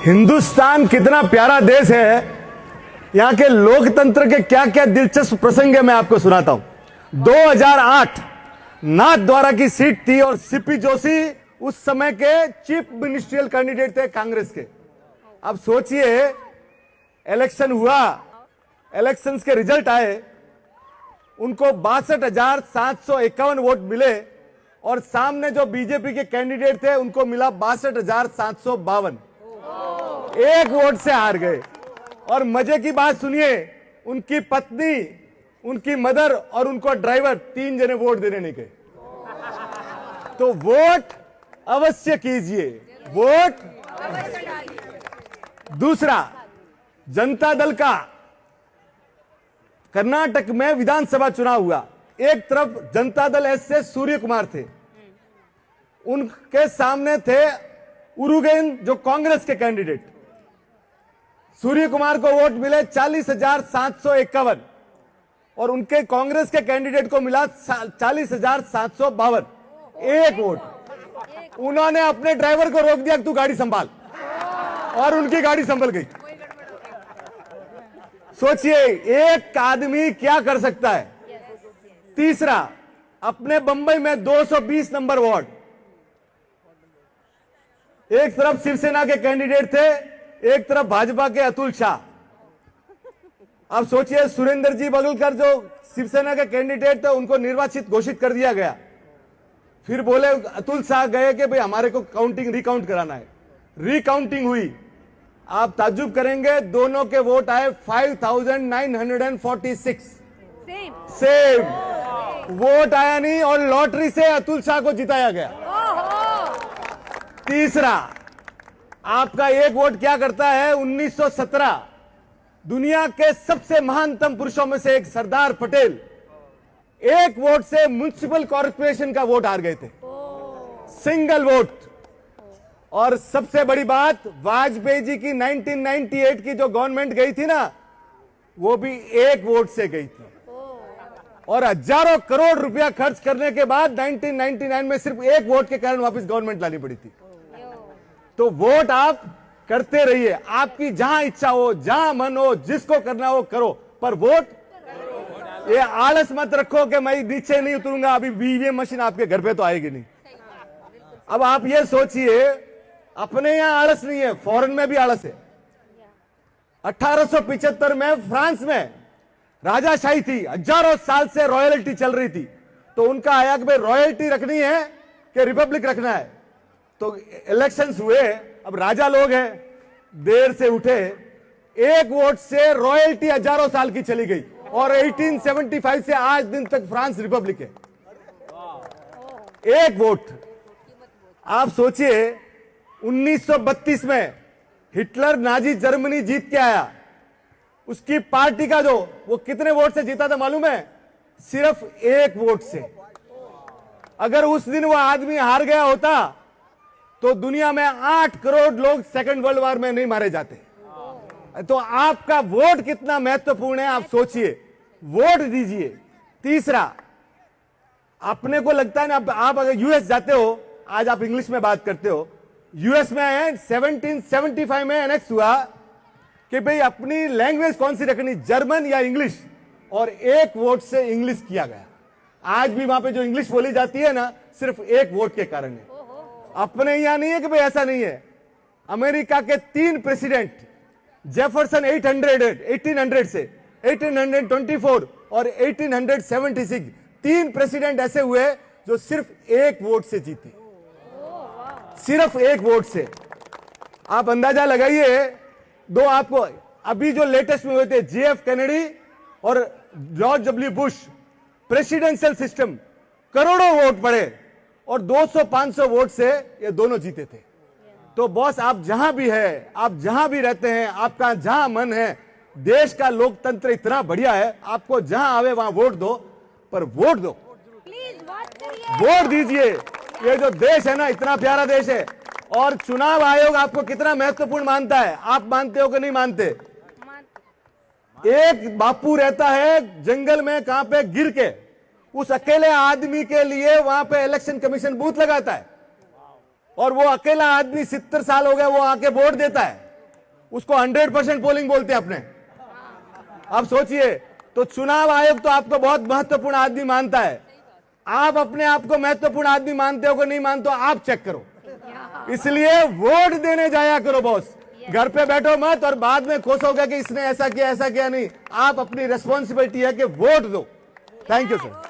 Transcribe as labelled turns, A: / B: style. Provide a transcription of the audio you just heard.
A: हिंदुस्तान कितना प्यारा देश है, यहाँ के लोकतंत्र के क्या क्या दिलचस्प प्रसंग है मैं आपको सुनाता हूं। 2008 नाथद्वारा की सीट थी और सीपी जोशी उस समय के चीफ मिनिस्ट्रियल कैंडिडेट थे कांग्रेस के। अब सोचिए, इलेक्शन हुआ, इलेक्शंस के रिजल्ट आए, उनको 62,751 वोट मिले और सामने जो बीजेपी के कैंडिडेट थे उनको मिला 62,752। एक वोट से हार गए। और मजे की बात सुनिए, उनकी पत्नी, उनकी मदर और उनको ड्राइवर 3 जने वोट देने नहीं गए। तो वोट अवश्य कीजिए, वोट। दूसरा, जनता दल का कर्नाटक में विधानसभा चुनाव हुआ। एक तरफ जनता दल एस से सूर्य कुमार थे, उनके सामने थे उरुगेन जो कांग्रेस के कैंडिडेट। सूर्य कुमार को वोट मिले 40,751 और उनके कांग्रेस के कैंडिडेट को मिला 40,752। एक वोट। उन्होंने अपने ड्राइवर को रोक दिया कि तू गाड़ी संभाल, और उनकी गाड़ी संभल गई। सोचिए एक आदमी क्या कर सकता है। तीसरा, अपने बंबई में 220 नंबर वार्ड, एक तरफ शिवसेना के कैंडिडेट थे, एक तरफ भाजपा के अतुल शाह। अब सोचिए, सुरेंद्र जी बगलकर जो शिवसेना के कैंडिडेट थे उनको निर्वाचित घोषित कर दिया गया। फिर बोले अतुल शाह गए कि भाई हमारे को काउंटिंग रिकाउंट कराना है। रिकाउंटिंग हुई, आप ताज्जुब करेंगे, दोनों के वोट आए 5,946। सेम वोट आया नहीं और लॉटरी से अतुल शाह को जिताया गया। तीसरा, आपका एक वोट क्या करता है। 1917 दुनिया के सबसे महानतम पुरुषों में से एक सरदार पटेल एक वोट से म्युनिसिपल कॉर्पोरेशन का वोट हार गए थे, सिंगल वोट। और सबसे बड़ी बात, वाजपेयी जी की 1998 की जो गवर्नमेंट गई थी ना, वो भी एक वोट से गई थी। और हजारों करोड़ रुपया खर्च करने के बाद 1999 में सिर्फ एक वोट के कारण वापस गवर्नमेंट लानी पड़ी थी। तो वोट आप करते रहिए, आपकी जहां इच्छा हो, जहां मन हो, जिसको करना हो करो, पर वोट। ये आलस मत रखो कि मैं नीचे नहीं उतरूंगा, अभी ईवीएम मशीन आपके घर पे तो आएगी नहीं। अब आप ये सोचिए, अपने यहां आलस नहीं है, फॉरेन में भी आलस है। 1875 में फ्रांस में राजाशाही थी, हजारों साल से रॉयल्टी चल रही थी। तो उनका आया कि भाई रॉयल्टी रखनी है कि रिपब्लिक रखना है। तो इलेक्शंस हुए, अब राजा लोग हैं, देर से उठे, एक वोट से रॉयल्टी हजारों साल की चली गई और 1875 से आज दिन तक फ्रांस रिपब्लिक है। एक वोट। आप सोचिए, 1932 में हिटलर नाजी जर्मनी जीत के आया, उसकी पार्टी का जो वो कितने वोट से जीता था मालूम है? सिर्फ एक वोट से। अगर उस दिन वो आदमी हार गया होता तो दुनिया में 8 करोड़ लोग सेकंड वर्ल्ड वॉर में नहीं मारे जाते। तो आपका वोट कितना महत्वपूर्ण है, आप सोचिए, वोट दीजिए। तीसरा, अपने को लगता है ना, आप अगर यूएस जाते हो, आज आप इंग्लिश में बात करते हो, यूएस में 1775 में एनेक्स हुआ कि भाई अपनी लैंग्वेज कौन सी रखनी, जर्मन या इंग्लिश, और एक वोट से इंग्लिश किया गया। आज भी वहां पे जो इंग्लिश बोली जाती है ना, सिर्फ एक वोट के कारण है। अपने यहां नहीं है कि भाई ऐसा नहीं है। अमेरिका के 3 प्रेसिडेंट, जेफरसन 1800 से 1824 और 1876, 3 प्रेसिडेंट ऐसे हुए जो सिर्फ एक वोट से जीते, सिर्फ एक वोट से। आप अंदाजा लगाइए, दो आपको अभी जो लेटेस्ट में हुए थे, JF कैनेडी और George W Bush, presidential system, करोड़ों वोट पड़े और 200-500 वोट से ये दोनों जीते थे। तो बॉस, आप जहां भी है, आप जहां भी रहते हैं, आपका जहां मन है, देश का लोकतंत्र इतना बढ़िया है, आपको जहां आवे वहां वोट दो, पर वोट दो, वोट दीजिए। ये जो देश है ना, इतना प्यारा देश है। और चुनाव आयोग आपको कितना महत्वपूर्ण मानता है, आप मानते हो कि नहीं मानते? एक बापू रहता है जंगल में, कहां पे, गिर के, उस अकेले आदमी के लिए वहां पे इलेक्शन कमीशन बूथ लगाता है और वो अकेला आदमी 70 साल हो गए, वो आके वोट देता है। उसको 100% पोलिंग बोलते हैं अपने। अब सोचिए, तो चुनाव आयोग तो आपको बहुत महत्वपूर्ण आदमी मानता है, आप अपने आप को महत्वपूर्ण आदमी मानते हो कि नहीं मानते हो, आप चेक करो। इसलिए वोट देने जाया करो बॉस, घर पे बैठो मत और बाद में कोसोगे कि इसने ऐसा किया नहीं। आप अपनी रेस्पॉन्सिबिलिटी है कि वोट दो। Thank you sir.